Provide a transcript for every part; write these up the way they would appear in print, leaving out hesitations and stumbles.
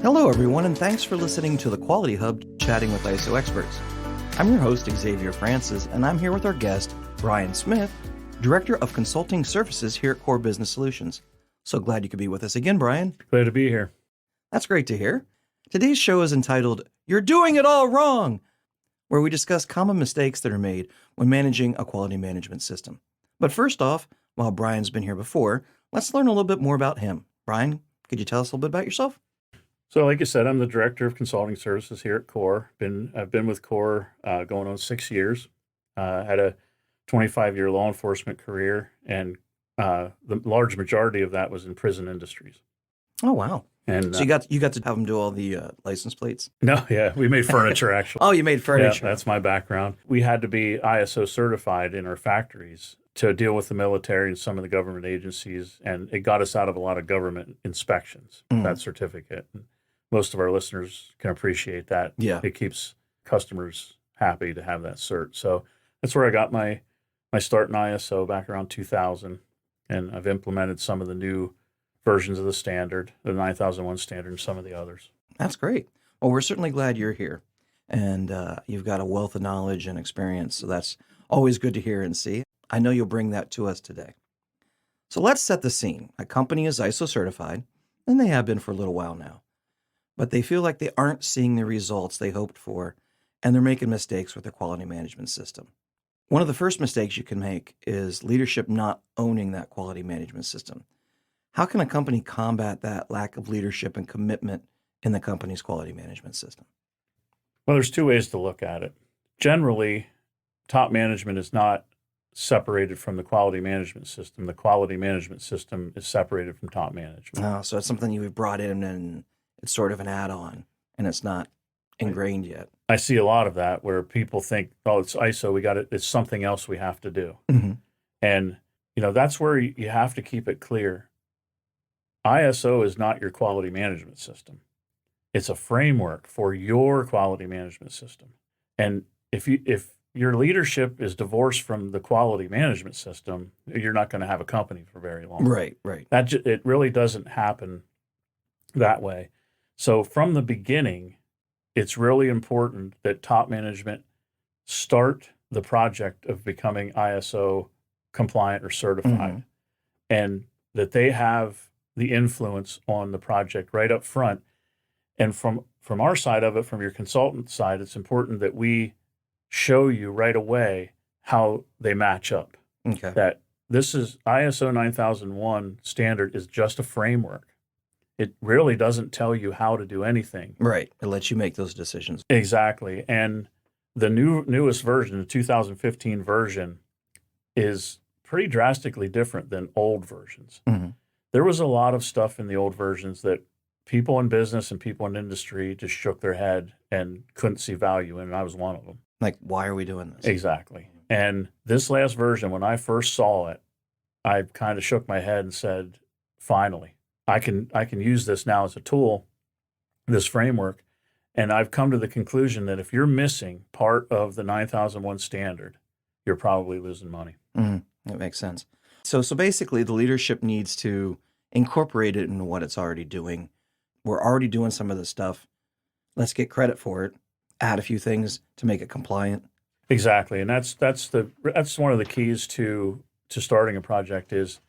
Hello, everyone, and thanks for listening to the Quality Hub Chatting with ISO Experts. I'm your host, Xavier Francis, and I'm here with our guest, Brian Smith, Director of Consulting Services here at Core Business Solutions. So glad you could be with us again, Brian. Glad to be here. That's great to hear. Today's show is entitled, You're Doing It All Wrong, where we discuss common mistakes that are made when managing a quality management system. But first off, while Brian's been here before, let's learn a little bit more about him. Brian, could you tell us a little bit about yourself? So like I said, I'm the Director of Consulting Services here at Core. I've been with Core going on 6 years. Had a 25-year law enforcement career, and the large majority of that was in prison industries. Oh, wow. And So you got to have them do all the license plates? No, yeah, we made furniture actually. Oh, you made furniture. Yeah, that's my background. We had to be ISO certified in our factories to deal with the military and some of the government agencies, and it got us out of a lot of government inspections, that certificate. And most of our listeners can appreciate that. Yeah. It keeps customers happy to have that cert. So that's where I got my start in ISO back around 2000, and I've implemented some of the new versions of the standard, the 9001 standard, and some of the others. That's great. Well, we're certainly glad you're here, and you've got a wealth of knowledge and experience, so that's always good to hear and see. I know you'll bring that to us today. So let's set the scene. A company is ISO certified, and they have been for a little while now, but they feel like they aren't seeing the results they hoped for, and they're making mistakes with their quality management system. One of the first mistakes you can make is leadership not owning that quality management system. How can a company combat that lack of leadership and commitment in the company's quality management system? Well, there's two ways to look at it. Generally, top management is not separated from the quality management system. The quality management system is separated from top management. Oh, so it's something you've brought in and it's sort of an add-on and it's not ingrained yet. I see a lot of that where people think, oh, it's ISO, it's something else we have to do. Mm-hmm. And, that's where you have to keep it clear. ISO is not your quality management system. It's a framework for your quality management system. And if your leadership is divorced from the quality management system, you're not going to have a company for very long. Right. It really doesn't happen that way. So from the beginning, it's really important that top management start the project of becoming ISO compliant or certified, and that they have the influence on the project right up front. And from our side of it, from your consultant side, it's important that we show you right away how they match up. Okay. That this is ISO 9001 standard is just a framework. It really doesn't tell you how to do anything. Right. It lets you make those decisions. Exactly. And the newest version, the 2015 version, is pretty drastically different than old versions. Mm-hmm. There was a lot of stuff in the old versions that people in business and people in industry just shook their head and couldn't see value in, and I was one of them. Like, why are we doing this? Exactly. And this last version, when I first saw it, I kind of shook my head and said, finally, I can use this now as a tool, this framework. And I've come to the conclusion that if you're missing part of the 9001 standard, you're probably losing money. Mm-hmm. That makes sense. So basically, the leadership needs to incorporate it into what it's already doing. We're already doing some of this stuff. Let's get credit for it. Add a few things to make it compliant. Exactly, and that's one of the keys to starting a project is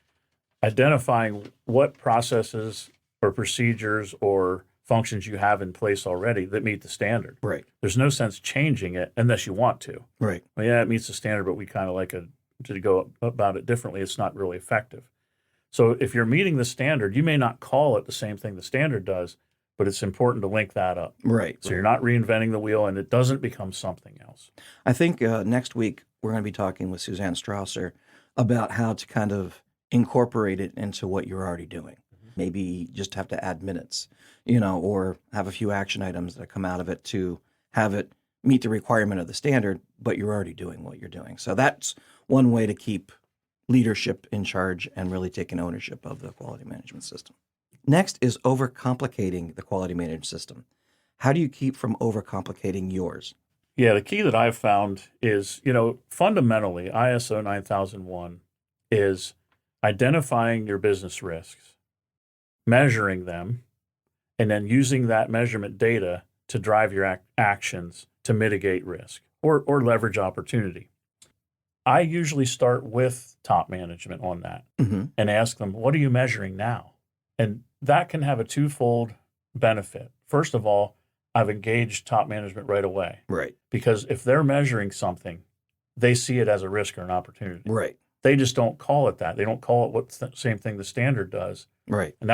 identifying what processes or procedures or functions you have in place already that meet the standard. Right. There's no sense changing it unless you want to. Right. Well, yeah, it meets the standard, but we kind of like to go about it differently. It's not really effective. So if you're meeting the standard, you may not call it the same thing the standard does, but it's important to link that up. Right. So you're not reinventing the wheel and it doesn't become something else. I think next week we're going to be talking with Suzanne Strausser about how to kind of incorporate it into what you're already doing. Maybe just have to add minutes, or have a few action items that come out of it to have it meet the requirement of the standard, but you're already doing what you're doing. So that's one way to keep leadership in charge and really taking ownership of the quality management system. Next is overcomplicating the quality management system. How do you keep from overcomplicating yours? Yeah, the key that I've found is, fundamentally, ISO 9001 is identifying your business risks, measuring them, and then using that measurement data to drive your actions to mitigate risk or leverage opportunity. I usually start with top management on that Mm-hmm. and ask them, what are you measuring now? And that can have a twofold benefit. First of all, I've engaged top management right away. Right. Because if they're measuring something, they see it as a risk or an opportunity. Right. They just don't call it that. They don't call it what's the same thing the standard does. Right. And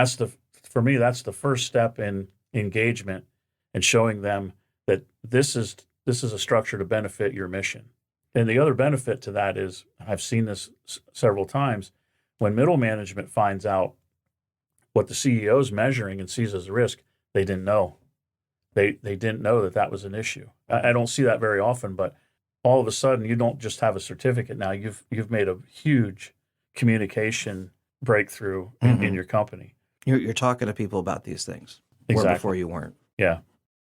for me, that's the first step in engagement and showing them that this is a structure to benefit your mission. And the other benefit to that is, I've seen this several times, when middle management finds out what the CEO is measuring and sees as a risk, they didn't know. They didn't know that was an issue. I don't see that very often, but all of a sudden, you don't just have a certificate now. You've made a huge communication breakthrough in your company. You're talking to people about these things. Exactly. Where before you weren't. Yeah.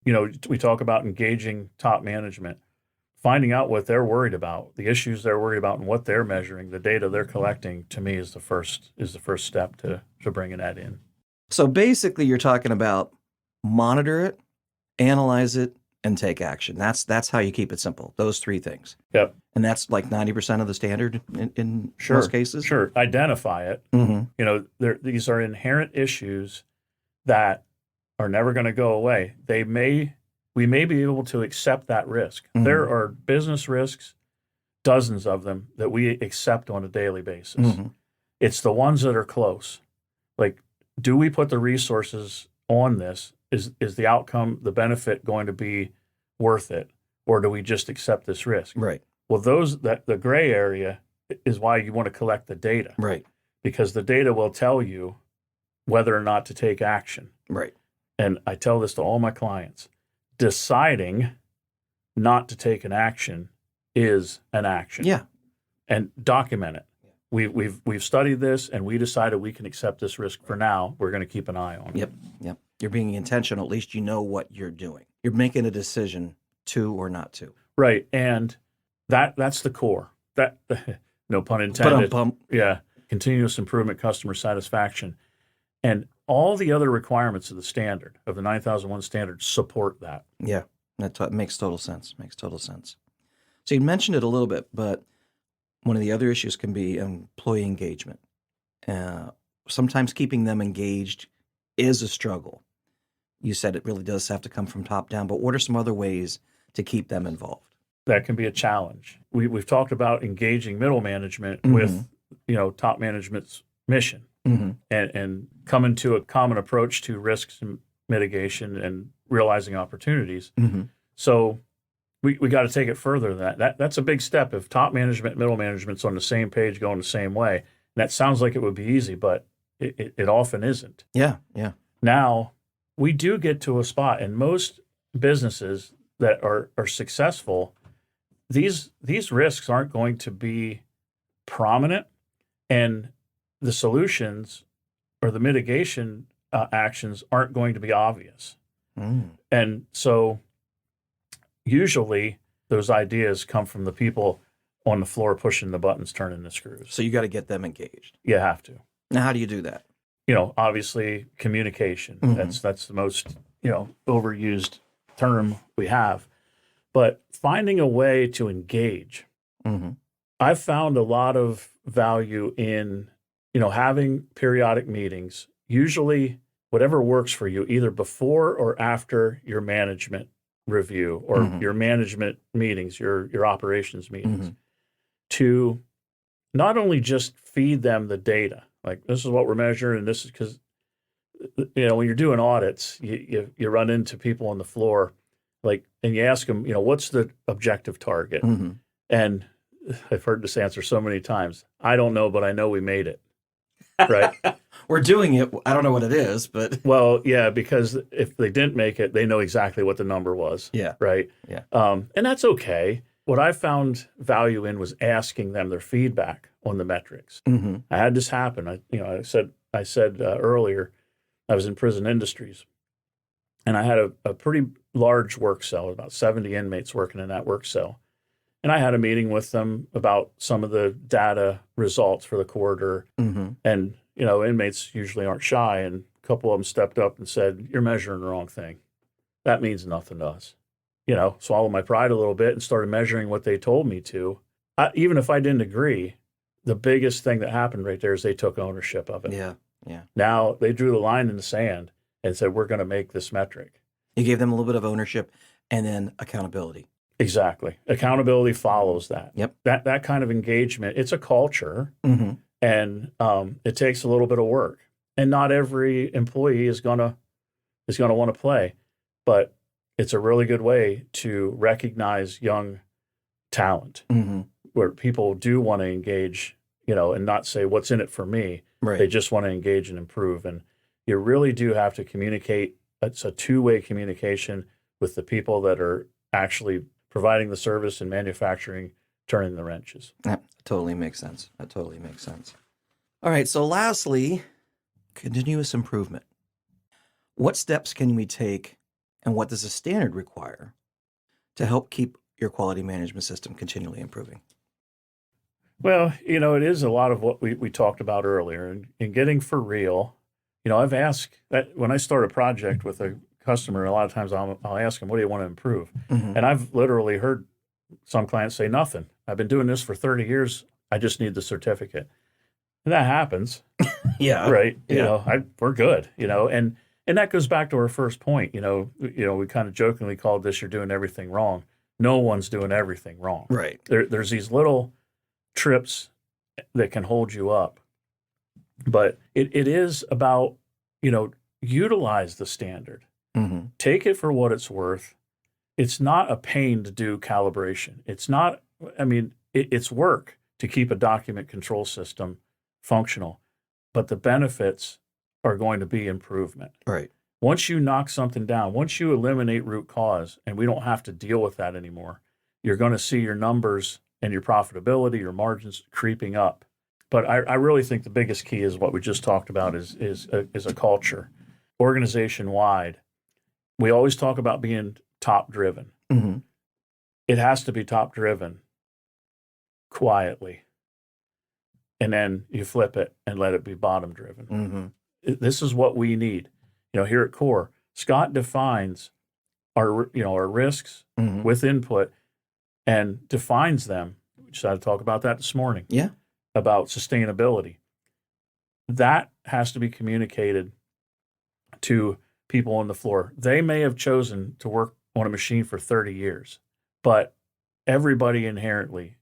We talk about engaging top management, finding out what they're worried about, the issues they're worried about, and what they're measuring, the data they're collecting. To me, is the first step to bringing that in. So basically, you're talking about monitor it, analyze it, and take action. That's how you keep it simple. Those three things. Yep. And that's like 90% of the standard in Sure. most cases. Sure. Identify it. Mm-hmm. These are inherent issues that are never going to go away. We may be able to accept that risk. Mm-hmm. There are business risks, dozens of them, that we accept on a daily basis. Mm-hmm. It's the ones that are close. Like, do we put the resources on this? Is the outcome, the benefit, going to be worth it? Or do we just accept this risk? Right. Well, the gray area is why you want to collect the data. Right. Because the data will tell you whether or not to take action. Right. And I tell this to all my clients. Deciding not to take an action is an action. Yeah. And document it. We've studied this, and we decided we can accept this risk for now. We're going to keep an eye on it. Yep. Yep. You're being intentional. At least you know what you're doing. You're making a decision to or not to. Right. And that's the core. That no pun intended. Yeah. Continuous improvement, customer satisfaction. And all the other requirements of the standard, of the 9001 standard, support that. Yeah. That makes total sense. Makes total sense. So you mentioned it a little bit, but one of the other issues can be employee engagement. Sometimes keeping them engaged is a struggle. You said it really does have to come from top down, but what are some other ways to keep them involved? That can be a challenge. We've talked about engaging middle management Mm-hmm. with top management's mission, Mm-hmm. and coming to a common approach to risks and mitigation and realizing opportunities. Mm-hmm. So we got to take it further than that. That's a big step. If top management and middle management's on the same page, going the same way, and that sounds like it would be easy, but it often isn't. Yeah. Yeah. Now, we do get to a spot, and most businesses that are successful, these risks aren't going to be prominent, and the solutions or the mitigation actions aren't going to be obvious. Mm. And so usually those ideas come from the people on the floor pushing the buttons, turning the screws. So you got to get them engaged. You have to. Now, how do you do that? Obviously communication. Mhm. That's the most, overused term we have. But finding a way to engage. Mm-hmm. I've found a lot of value in, having periodic meetings, usually whatever works for you, either before or after your management review or Mhm. your management meetings, your operations meetings, Mhm. to not only just feed them the data, like this is what we're measuring, and this is because, when you're doing audits, you run into people on the floor, and you ask them, what's the objective target? Mm-hmm. And I've heard this answer so many times. I don't know, but I know we made it. Right. We're doing it. I don't know what it is, but Well, yeah, because if they didn't make it, they know exactly what the number was. yeah. Right. Yeah. And that's okay. What I found value in was asking them their feedback on the metrics. Mm-hmm. I had this happen. I said earlier, I was in prison industries, and I had a pretty large work cell, about 70 inmates working in that work cell. And I had a meeting with them about some of the data results for the quarter. Mm-hmm. And, inmates usually aren't shy. And a couple of them stepped up and said, "You're measuring the wrong thing. That means nothing to us." Swallowed my pride a little bit and started measuring what they told me to. Even if I didn't agree, the biggest thing that happened right there is they took ownership of it. Yeah. Yeah. Now they drew the line in the sand and said, "We're going to make this metric." You gave them a little bit of ownership and then accountability. Exactly. Accountability follows that. Yep. That kind of engagement, it's a culture, Mm-hmm. and it takes a little bit of work. And not every employee is gonna want to play, but it's a really good way to recognize young talent Mm-hmm. where people do want to engage, and not say what's in it for me. Right. They just want to engage and improve. And you really do have to communicate. It's a two-way communication with the people that are actually providing the service and manufacturing, turning the wrenches. That totally makes sense. That totally makes sense. All right. So lastly, continuous improvement. What steps can we take and what does a standard require to help keep your quality management system continually improving? Well, it is a lot of what we talked about earlier, and getting for real. I've asked that when I start a project with a customer, a lot of times I'll ask them, "What do you want to improve?" Mm-hmm. And I've literally heard some clients say, "Nothing. I've been doing this for 30 years. I just need the certificate." And that happens, Yeah. right? Yeah. We're good, and that goes back to our first point. We kind of jokingly called this, "You're doing everything wrong." No one's doing everything wrong. Right. There's these little trips that can hold you up. But it is about, utilize the standard. Mm-hmm. Take it for what it's worth. It's not a pain to do calibration. It's not, it's work to keep a document control system functional, but the benefits are going to be improvement. Right. Once you knock something down, once you eliminate root cause, and we don't have to deal with that anymore, you're going to see your numbers and your profitability, your margins creeping up. But I really think the biggest key is what we just talked about is a culture, organization wide. We always talk about being top driven. Mm-hmm. It has to be top driven quietly, and then you flip it and let it be bottom driven. Mm-hmm. This is what we need. Here at Core, Scott defines our risks Mm-hmm. with input and defines them. We decided to talk about that this morning. Yeah. About sustainability. That has to be communicated to people on the floor. They may have chosen to work on a machine for 30 years, but everybody inherently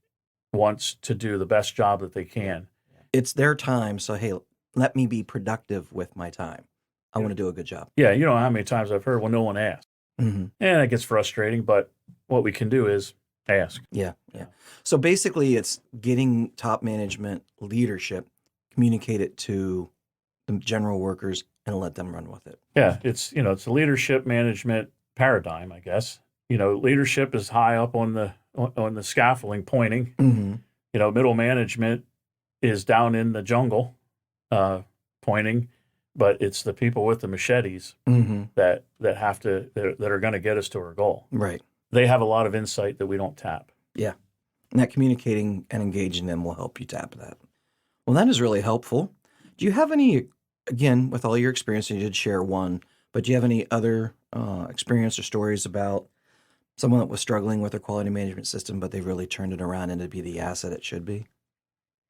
wants to do the best job that they can. It's their time. So, hey, let me be productive with my time. I want to do a good job. Yeah, you know how many times I've heard, "Well, no one asked." Mm-hmm. And it gets frustrating, but what we can do is ask. Yeah. Yeah. So basically it's getting top management leadership, communicate it to the general workers and let them run with it. Yeah, it's a leadership management paradigm, I guess. Leadership is high up on the scaffolding pointing. Mm-hmm. Middle management is down in the jungle pointing, but it's the people with the machetes Mm-hmm. that are going to get us to our goal. Right. They have a lot of insight that we don't tap. Yeah. And that communicating and engaging them will help you tap that. Well, that is really helpful. Do you have any, again, with all your experience, and you did share one, but do you have any other experience or stories about someone that was struggling with their quality management system, but they really turned it around and to be the asset it should be?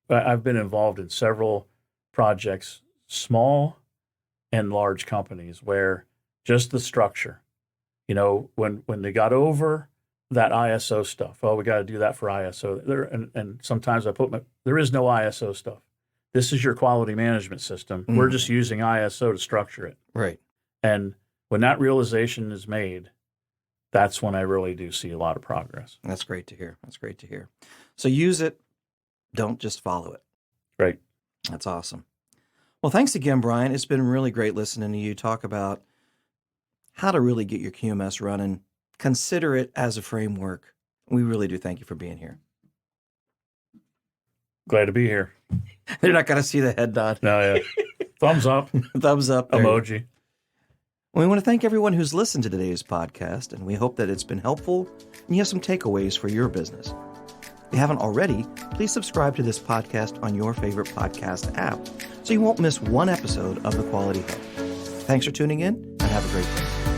I've been involved in several projects, small and large companies, where just the structure, when they got over that ISO stuff, oh, we got to do that for ISO. And sometimes there is no ISO stuff. This is your quality management system. Mm-hmm. We're just using ISO to structure it. Right. And when that realization is made, that's when I really do see a lot of progress. That's great to hear. That's great to hear. So use it. Don't just follow it. Right. That's awesome. Well, thanks again, Brian. It's been really great listening to you talk about how to really get your QMS running. Consider it as a framework. We really do thank you for being here. Glad to be here. They're not going to see the head nod. No, yeah. Thumbs up. Thumbs up. There you go. Emoji. We want to thank everyone who's listened to today's podcast, and we hope that it's been helpful and you have some takeaways for your business. If you haven't already, please subscribe to this podcast on your favorite podcast app so you won't miss one episode of The Quality Hub. Thanks for tuning in and have a great day.